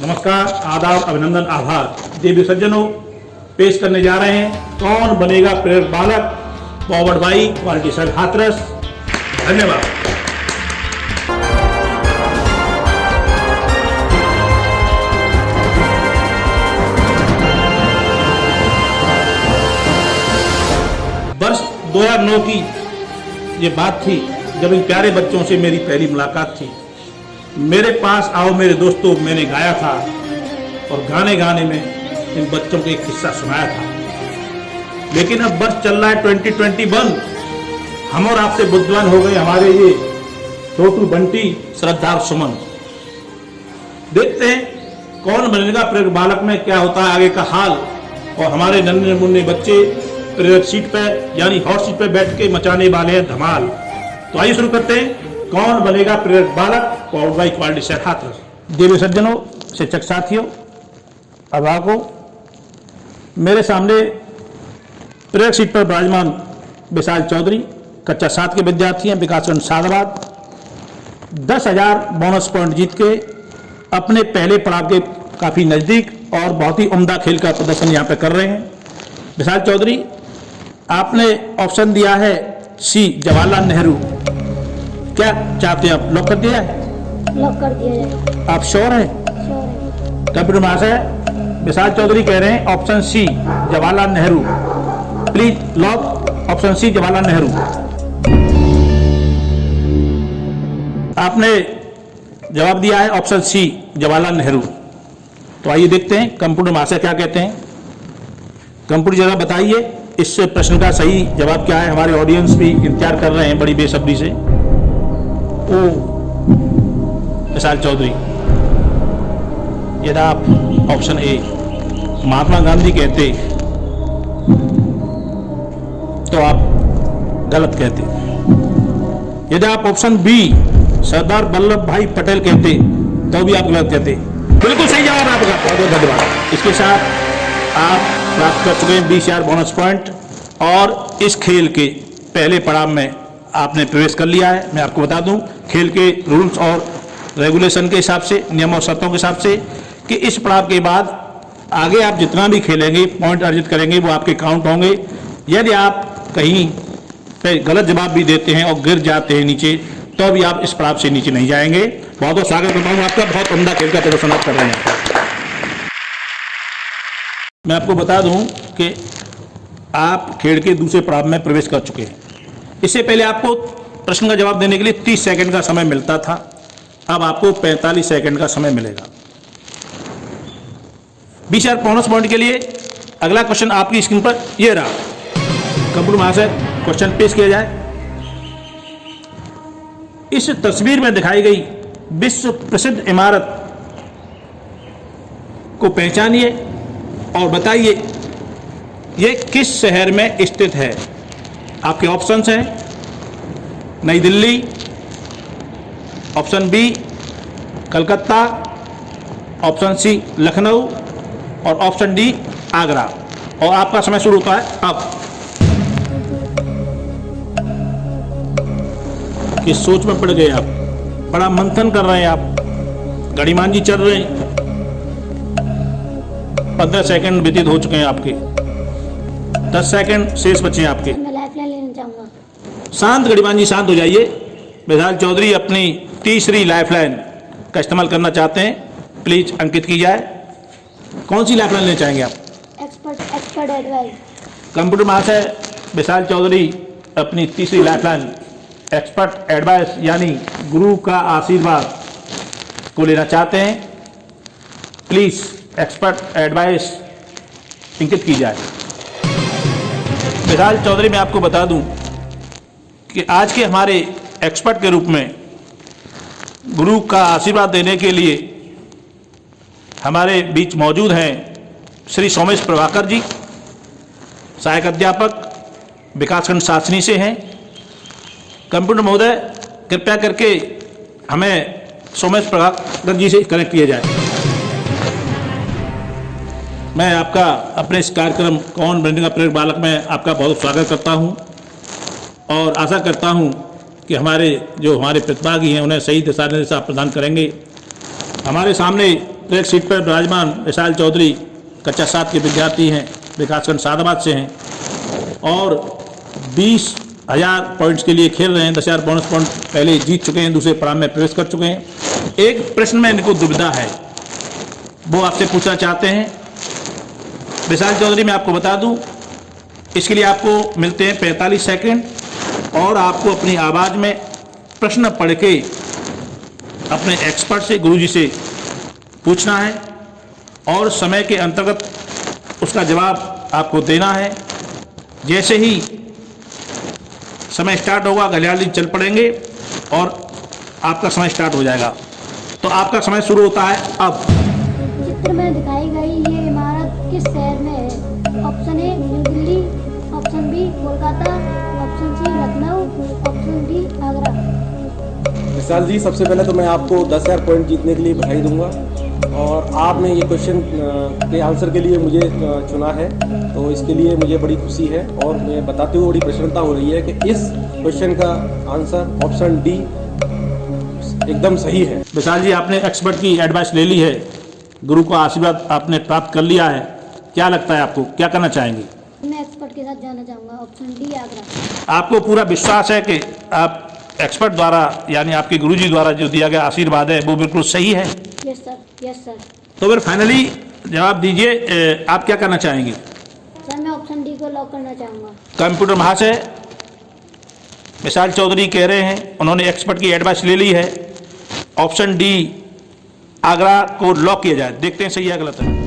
नमस्कार, आदाब, अभिनंदन, आभार। देवी सज्जनों, पेश करने जा रहे हैं कौन बनेगा प्रेरक बालक, पॉवर्ड बाई क्वालिटी सर्व हाथरस। धन्यवाद। वर्ष 2009 की ये बात थी जब इन प्यारे बच्चों से मेरी पहली मुलाकात थी। मेरे पास आओ मेरे दोस्तों मैंने गाया था और गाने गाने में इन बच्चों को एक किस्सा सुनाया था। लेकिन अब वर्ष चल रहा है 2021, हम और आपसे बुद्धिमान हो गए हमारे ये छोटू बंटी, श्रद्धा और सुमन। देखते हैं कौन बनेगा प्रेरक बालक में क्या होता है आगे का हाल। और हमारे नन्हे मुन्ने बच्चे प्रेरक सीट पे यानी हॉट सीट पे बैठ के मचाने वाले हैं धमाल। तो आइए शुरू करते हैं कौन बनेगा प्रेरक बालक, पॉवर्ड बाई क्वालिटी सर्व हाथरस। देवी सज्जनों, शिक्षक साथियों, अभिभावकों, मेरे सामने प्रेरक सीट पर विराजमान विशाल चौधरी कक्षा 7 के विद्यार्थी हैं, विकासखंड सादाबाद। 10,000 बोनस पॉइंट जीत के अपने पहले पड़ाव के काफ़ी नज़दीक और बहुत ही उम्दा खेल का प्रदर्शन यहाँ पे कर रहे हैं। विशाल चौधरी, आपने ऑप्शन दिया है सी, जवाहरलाल नेहरू। क्या चाहते हैं आप, लॉक कर दिया है? लॉक कर दिया जाए। आप श्योर हैं? कंप्यूटर महाशय, विशाल चौधरी कह रहे हैं option C, Jawaharlal Nehru. Please lock option C, Jawaharlal Nehru. आपने जवाब दिया है ऑप्शन सी, जवाहरलाल नेहरू। तो आइए देखते हैं कंप्यूटर महाशय क्या कहते हैं। कंप्यूटर जरा बताइए इस प्रश्न का सही जवाब क्या है। हमारे ऑडियंस भी इंतजार कर रहे हैं बड़ी बेसब्री से। ओ विशाल चौधरी, यदि आप ऑप्शन ए महात्मा गांधी कहते तो आप गलत कहते। यदि आप ऑप्शन बी सरदार वल्लभ भाई पटेल कहते तो भी आप गलत कहते। बिल्कुल सही जवाब आपका, बहुत बहुत धन्यवाद। इसके साथ आप प्राप्त कर चुके हैं 20,000 बोनस पॉइंट और इस खेल के पहले पड़ाव में आपने प्रवेश कर लिया है। मैं आपको बता दूं खेल के रूल्स और रेगुलेशन के हिसाब से, नियम और शर्तों के हिसाब से, कि इस पड़ाव के बाद आगे आप जितना भी खेलेंगे, पॉइंट अर्जित करेंगे, वो आपके काउंट होंगे। यदि आप कहीं पे गलत जवाब भी देते हैं और गिर जाते हैं नीचे, तो भी आप इस पड़ाव से नीचे नहीं जाएंगे। बहुत बहुत स्वागत करता हूँ आपका, बहुत उम्दा खेल का प्रदर्शन आप कर रहे हैं। मैं आपको बता दूं कि आप खेल के दूसरे पड़ाव में प्रवेश कर चुके हैं। इससे पहले आपको प्रश्न का जवाब देने के लिए 30 सेकंड का समय मिलता था, अब आपको 45 सेकंड का समय मिलेगा। 20,000 बोनस पॉइंट के लिए अगला क्वेश्चन आपकी स्क्रीन पर यह रहा। कंप्यूटर महाशय, क्वेश्चन पेश किया जाए। इस तस्वीर में दिखाई गई विश्व प्रसिद्ध इमारत को पहचानिए और बताइए ये किस शहर में स्थित है। आपके ऑप्शंस हैं New Delhi, option B Calcutta, option C Lucknow और ऑप्शन डी आगरा। और आपका समय शुरू होता है अब। किस सोच में पड़ गए आप, बड़ा मंथन कर रहे हैं आप, गणिमान जी चल रहे हैं। 15 सेकंड व्यतीत हो चुके हैं आपके, 10 सेकंड शेष बचे हैं आपके। मैं लाइफलाइन लेना चाहूंगा। शांत गणिमान जी, शांत हो जाइए। विशाल चौधरी अपनी तीसरी लाइफलाइन का इस्तेमाल करना चाहते हैं, प्लीज अंकित की जाए। कौन सी लाइफलाइन लेना चाहेंगे आप? Expert advice. कंप्यूटर महाशय, विशाल चौधरी अपनी तीसरी लाइफलाइन एक्सपर्ट एडवाइस यानी गुरु का आशीर्वाद को लेना चाहते हैं। प्लीज एक्सपर्ट एडवाइस अंकित की जाए। विशाल चौधरी, मैं आपको बता दूं कि आज के हमारे एक्सपर्ट के रूप में गुरु का आशीर्वाद देने के लिए हमारे बीच मौजूद हैं श्री सोमेश प्रभाकर जी, सहायक अध्यापक विकासखंड सासनी से हैं। कंप्यूटर महोदय, कृपया करके हमें सोमेश प्रभाकर जी से कनेक्ट किया जाए। मैं आपका अपने इस कार्यक्रम कौन बनेगा प्रेरक बालक में आपका बहुत स्वागत करता हूं और आशा करता हूं कि हमारे प्रतिभागी हैं उन्हें सही दिशा निर्देश आप प्रदान करेंगे। हमारे सामने तो एक सीट पर विराजमान विशाल चौधरी कक्षा 7 के विद्यार्थी हैं, विकासखंड सादाबाद से हैं और 20,000 पॉइंट्स के लिए खेल रहे हैं। 10,000 बोनस पॉइंट पहले जीत चुके हैं, दूसरे पड़ाव में प्रवेश कर चुके हैं। एक प्रश्न में इनको दुविधा है, वो आपसे पूछना चाहते हैं। विशाल चौधरी, मैं आपको बता दूं, इसके लिए आपको मिलते हैं 45 सेकंड और आपको अपनी आवाज़ में प्रश्न पढ़ के अपने एक्सपर्ट से, गुरुजी से पूछना है और समय के अंतर्गत उसका जवाब आपको देना है। जैसे ही समय स्टार्ट होगा घड़ियाल जी चल पड़ेंगे और आपका समय स्टार्ट हो जाएगा। तो आपका समय शुरू होता है अब। चित्र में दिखाई गई ये इमारत किस शहर में है? Option A New Delhi, option B Kolkata, option C Lucknow, option D Agra. Vishal ji, सबसे पहले तो मैं आपको 10,000 पॉइंट जीतने के लिए बधाई दूंगा और आपने ये क्वेश्चन के आंसर के लिए मुझे चुना है, तो इसके लिए मुझे बड़ी खुशी है और मैं बताते हुए बड़ी प्रसन्नता हो रही है कि इस क्वेश्चन का आंसर ऑप्शन डी एकदम सही है। विशाल जी, आपने एक्सपर्ट की एडवाइस ले ली है, गुरु का आशीर्वाद आपने प्राप्त कर लिया है। क्या लगता है आपको, क्या करना चाहेंगे? मैं एक्सपर्ट के साथ जाना चाहूँगा, ऑप्शन डी आगरा। आपको पूरा विश्वास है कि आप एक्सपर्ट द्वारा यानी आपके गुरुजी द्वारा जो दिया गया आशीर्वाद है वो बिल्कुल सही है? Yes sir, yes sir. तो फिर फाइनली जवाब दीजिए, आप क्या करना चाहेंगे? सर मैं ऑप्शन डी को लॉक करना चाहूँगा। कंप्यूटर महाशय विशाल चौधरी कह रहे हैं, उन्होंने एक्सपर्ट की एडवाइस ले ली है, ऑप्शन डी आगरा को लॉक किया जाए। देखते हैं सही है गलत है।